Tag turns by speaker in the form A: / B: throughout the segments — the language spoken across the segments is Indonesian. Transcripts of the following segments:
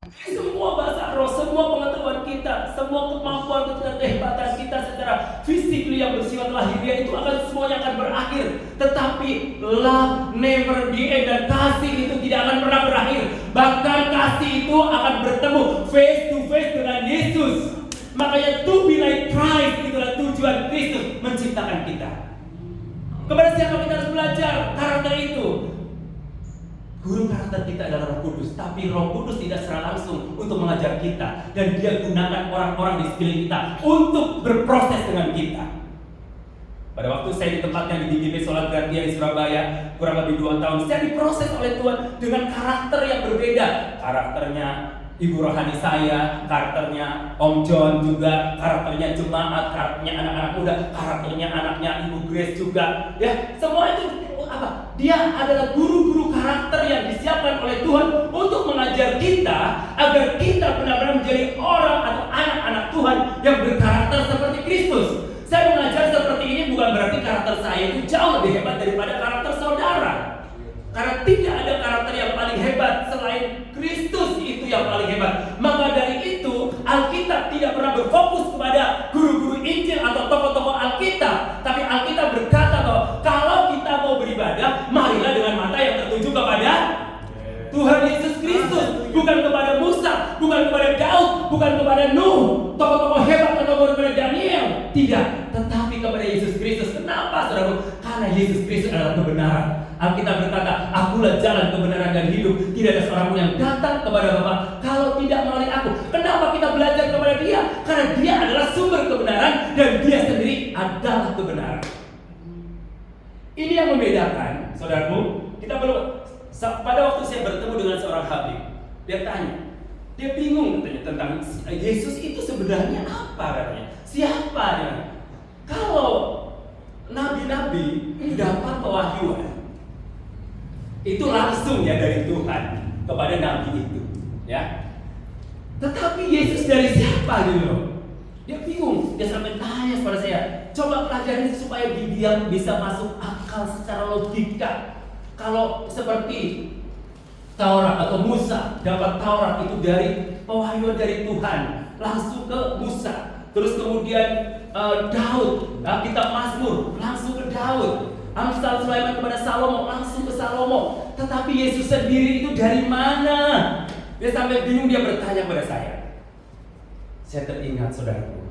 A: Semua bahasa roh, semua pengetahuan kita, semua kemampuan kita, kehebatan kita secara fisik yang bersifat lahiriah itu semuanya akan berakhir. Tetapi love never the end, dan kasih itu tidak akan pernah berakhir. Bahkan kasih itu akan bertemu face to face dengan Yesus. Makanya to be like Christ itulah tujuan Kristus menciptakan kita. Kepada siapa kita harus belajar karakter itu? Guru karakter kita adalah Roh Kudus, tapi Roh Kudus tidak secara langsung untuk mengajar kita, dan Dia gunakan orang-orang di sekeliling kita untuk berproses dengan kita. Pada waktu saya ditempatkan di DGP Sholat Gantian di Surabaya kurang lebih 2 tahun, saya diproses oleh Tuhan dengan karakter yang berbeda. Karakternya Ibu rohani saya, karakternya Om John juga, karakternya jemaat, karakternya anak-anak muda, karakternya anaknya Ibu Grace juga. Ya, semua itu apa? Dia adalah guru-guru karakter yang disiapkan oleh Tuhan untuk mengajar kita agar kita benar-benar menjadi orang atau anak-anak Tuhan yang berkarakter seperti Kristus. Saya mengajar seperti ini bukan berarti karakter saya itu jauh lebih hebat daripada karakter saudara. Karena tidak ada karakter yang paling hebat selain Kristus itu yang paling hebat. Maka dari itu Alkitab tidak pernah berfokus kepada guru-guru Injil atau tokoh-tokoh Alkitab, tapi Alkitab berkata bahwa kalau kita mau beribadah, marilah dengan mata yang tertuju kepada Tuhan Yesus Kristus, bukan kepada Musa, bukan kepada Daud, bukan kepada Nuh, tokoh-tokoh hebat atau kepada Daniel, tidak, tetapi kepada Yesus Kristus. Kenapa, saudaraku? Karena Yesus Kristus adalah kebenaran. Alkitab berkata, akulah jalan, kebenaran, dan hidup. Tidak ada seorang pun yang datang kepada Bapa kalau tidak melalui aku. Kenapa kita belajar kepada Dia? Karena Dia adalah sumber kebenaran dan Dia sendiri adalah kebenaran. Ini yang membedakan, saudaraku. Kita belum. Pada waktu saya bertemu dengan seorang habib, dia tanya, dia bingung katanya tentang Yesus itu sebenarnya apa katanya. Siapa dia? Kalau nabi-nabi dapat pewahyuan itu langsung ya dari Tuhan kepada nabi itu, ya. Tetapi Yesus dari siapa gitu loh? Dia bingung. Dia sampai tanya kepada saya, coba pelajari supaya dia bisa masuk akal secara logika. Kalau seperti Taurat atau Musa dapat Taurat itu dari pewahyuan dari Tuhan langsung ke Musa. Terus kemudian Daud, kitab Mazmur langsung ke Daud. Amsal Sulaiman kepada Salomo langsung ke Salomo. Tetapi Yesus sendiri itu dari mana? Dia sampai bingung, dia bertanya kepada saya. Saya teringat saudaraku,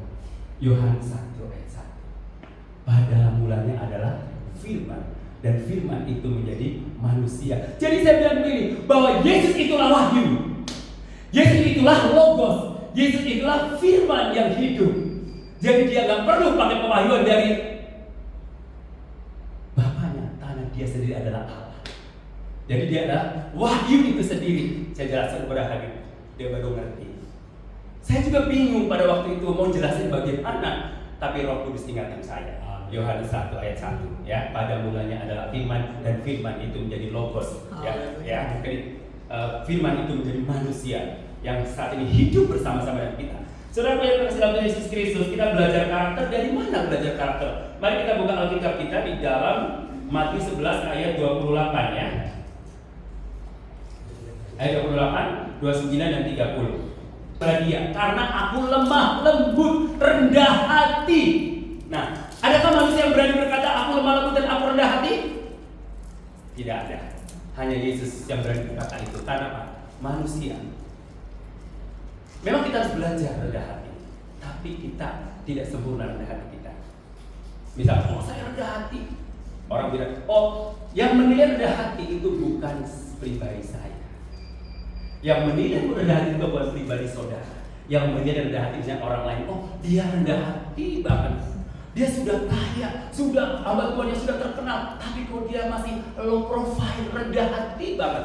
A: Yohanes 1 ayat 1. Pada mulanya adalah firman, dan firman itu menjadi manusia. Jadi saya bilang begini, bahwa Yesus itulah wahyu, Yesus itulah logos, Yesus itulah firman yang hidup. Jadi dia gak perlu pakai pewahyuan dari Bapaknya, karena dia sendiri adalah Allah. Jadi dia adalah wahyu itu sendiri. Saya jelaskan kepada Habib, dia baru ngerti. Saya juga bingung pada waktu itu mau jelasin bagaimana, tapi Roh Kudus ingatkan saya. Yohanes 1 ayat 1, ya, pada mulanya adalah firman, dan firman itu menjadi logos, ya, firman itu menjadi manusia yang saat ini hidup bersama-sama dengan kita. Saudara yang terkasih dalam Yesus Kristus, kita belajar karakter. Dari mana belajar karakter? Mari kita buka Alkitab kita di dalam Matius 11 ayat 28, ya. Ayat 28, 29 dan 30. Dia, karena aku lemah, lembut, rendah hati. Nah, adakah manusia yang berani berkata aku lemah lembut dan aku rendah hati? Tidak ada. Hanya Yesus yang berani berkata itu. Karena apa? Manusia. Memang kita harus belajar rendah hati, tapi kita tidak sempurna rendah hati kita. Misal, saya rendah hati. Orang bilang, yang menilai rendah hati itu bukan pribadi saya. Yang menilai rendah hati itu bukan pribadi saudara. Yang menilai rendah hati orang lain, dia rendah hati banget. Dia sudah kaya, sudah hamba Tuhan yang sudah terkenal, tapi kok dia masih low profile, rendah hati banget.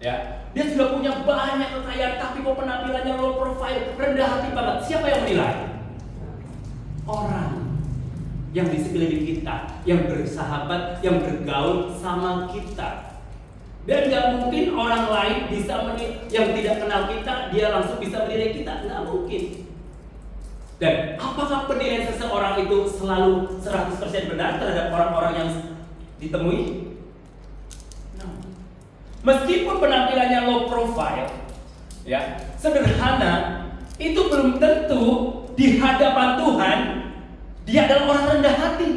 A: Ya, dia sudah punya banyak kekayaan, tapi kok penampilannya low profile, rendah hati banget. Siapa yang menilai? Orang yang di sekeliling kita, yang bersahabat, yang bergaul sama kita. Dan gak mungkin orang lain bisa menilai, yang tidak kenal kita, dia langsung bisa menilai kita. Gak mungkin. Dan apakah penilaian seseorang itu selalu 100% benar terhadap orang-orang yang ditemui? No. Meskipun penampilannya low profile, Ya, sederhana, itu belum tentu di hadapan Tuhan dia adalah orang rendah hati.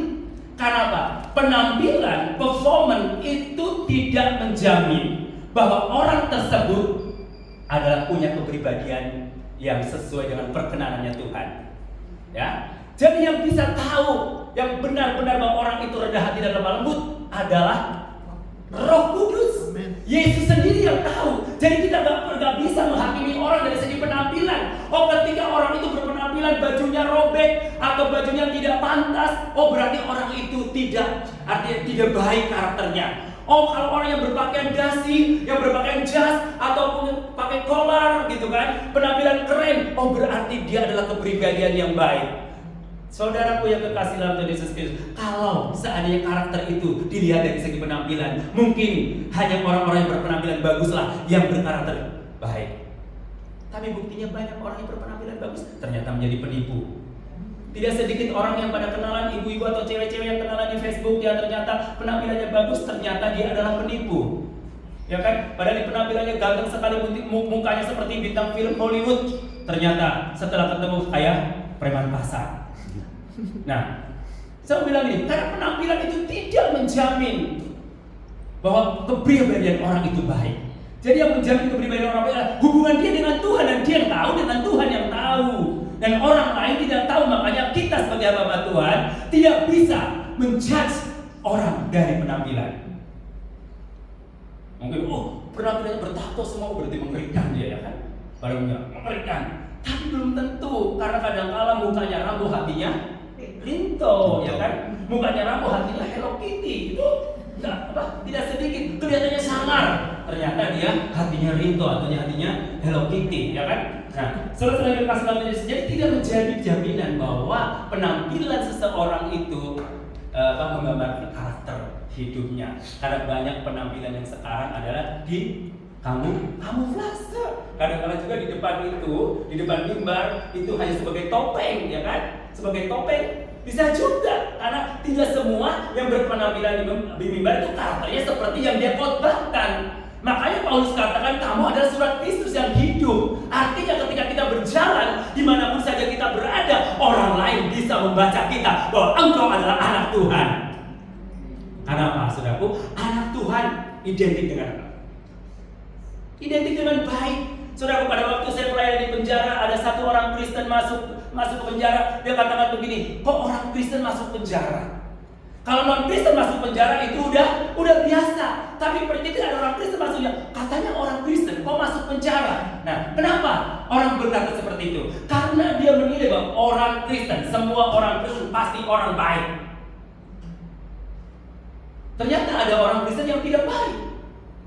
A: Karena apa? Penampilan, performance itu tidak menjamin bahwa orang tersebut adalah punya kepribadian yang sesuai dengan perkenanannya Tuhan. Ya, jadi yang bisa tahu yang benar-benar bahwa orang itu rendah hati dan lemah lembut adalah Roh Kudus. Yesus sendiri yang tahu. Jadi kita nggak bisa menghakimi orang dari segi penampilan. Oh, ketika orang itu berpenampilan bajunya robek atau bajunya tidak pantas, oh berarti orang itu artinya tidak baik karakternya. Oh, kalau orang yang berpakaian dasi, yang berpakaian jas ataupun pakai kolar gitu kan, penampilan keren, oh berarti dia adalah kepribadian yang baik. Saudaraku yang kekasih dalam Tuhan Yesus Kristus, kalau seandainya karakter itu dilihat dari segi penampilan, mungkin hanya orang-orang yang berpenampilan baguslah yang berkarakter baik. Tapi buktinya banyak orang yang berpenampilan bagus ternyata menjadi penipu. Tidak sedikit orang yang pada kenalan ibu-ibu atau cewek-cewek yang kenalan di Facebook yang ternyata penampilannya bagus, ternyata dia adalah penipu. Ya kan? Padahal di penampilannya ganteng sekali, mukanya seperti bintang film Hollywood. Ternyata setelah ketemu kayak preman pasar. Nah, saya bilang ini, karena penampilan itu tidak menjamin bahwa kepribadian orang itu baik. Jadi yang menjamin kepribadian orang baik adalah hubungan dia dengan Tuhan, dan dia yang tahu dengan Tuhan yang tahu. Dan orang lain tidak tahu, makanya kita sebagai hamba Tuhan tidak bisa menjudge orang dari penampilan. Mungkin, oh penampilannya bertato semua berarti mengerikan dia, ya kan? Barangnya mengerikan. Tapi belum tentu, karena kadang-kala mukanya rambu, hatinya Rinto, ya kan? Mukanya rambu, hatinya Hello Kitty. Itu tidak sedikit, kelihatannya sangar. Ternyata dia hatinya Rinto atau hatinya Hello Kitty, ya kan? Nah, setelah kasih dalam Yesus, jadi tidak menjadi jaminan bahwa penampilan seseorang itu menggambarkan karakter hidupnya. Karena banyak penampilan yang sekarang adalah di kamuflase. Kadang-kadang juga di depan mimbar itu hanya sebagai topeng, ya kan? Sebagai topeng. Bisa juga, karena tidak semua yang berpenampilan di mimbar itu karakternya seperti yang dia khotbahkan. Makanya Paulus katakan kamu adalah surat Kristus yang hidup. Artinya ketika kita berjalan dimanapun saja kita berada, orang lain bisa membaca kita bahwa engkau adalah anak Tuhan. Karena apa, saudaraku? Anak Tuhan identik dengan apa? Identik dengan baik. Saudaraku, pada waktu saya melayani di penjara, ada satu orang Kristen masuk ke penjara. Dia katakan begini, kok orang Kristen masuk penjara? Kalau non Kristen masuk penjara itu udah biasa. Tapi ketika ada orang Kristen masuknya, katanya orang Kristen kok masuk penjara? Nah, kenapa orang berkata seperti itu? Karena dia menilai bahwa orang Kristen, semua orang Kristen pasti orang baik. Ternyata ada orang Kristen yang tidak baik,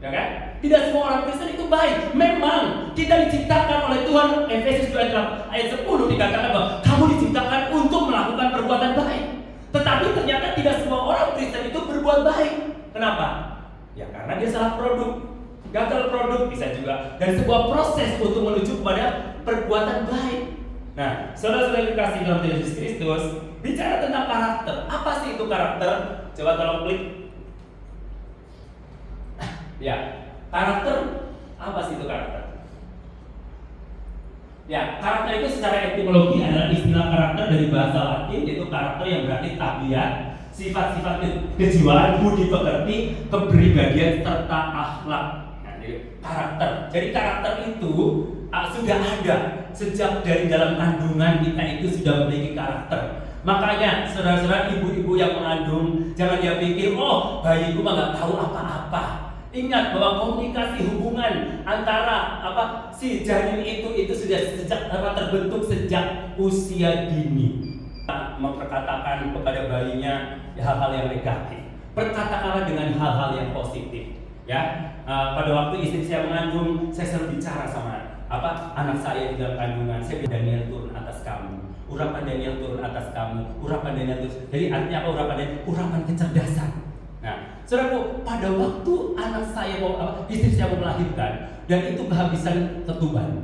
A: ya kan? Tidak semua orang Kristen itu baik. Memang kita diciptakan oleh Tuhan. Efesus 2 ayat 10 dikatakan bahwa kamu diciptakan untuk melakukan perbuatan baik. Tetapi ternyata tidak semua orang Kristen itu berbuat baik. Kenapa? Ya karena dia salah produk, gagal produk, bisa juga dari sebuah proses untuk menuju kepada perbuatan baik. Nah, saudara-saudara dikasih dalam Yesus Kristus, bicara tentang karakter. Apa sih itu karakter? Coba tolong klik. Ya, karakter, apa sih itu karakter? Ya, karakter itu secara etimologi adalah istilah karakter dari bahasa Latin, yaitu karakter yang berarti tabiat, sifat-sifat kejiwaan, budi pekerti, kepribadian serta akhlak. Nah, karakter. Jadi karakter itu sudah ada sejak dari dalam kandungan kita itu sudah memiliki karakter. Makanya saudara-saudara, ibu-ibu yang mengandung jangan dia pikir, oh bayiku mah nggak tahu apa-apa. Ingat bahwa komunikasi hubungan antara si janin itu sudah terbentuk sejak usia dini. Memperkatakan kepada bayinya hal-hal yang negatif. Perkatakanlah dengan hal-hal yang positif. Ya, pada waktu istri saya mengandung, saya selalu bicara sama anak saya di dalam kandungan. Saya bilang, Daniel turun atas kamu. Urapan Daniel turun atas kamu. Urapan Daniel turun. Jadi artinya apa urapan Daniel? Urapan kecerdasan. Nah, saudaraku, pada waktu istri saya mau melahirkan dan itu kehabisan ketuban.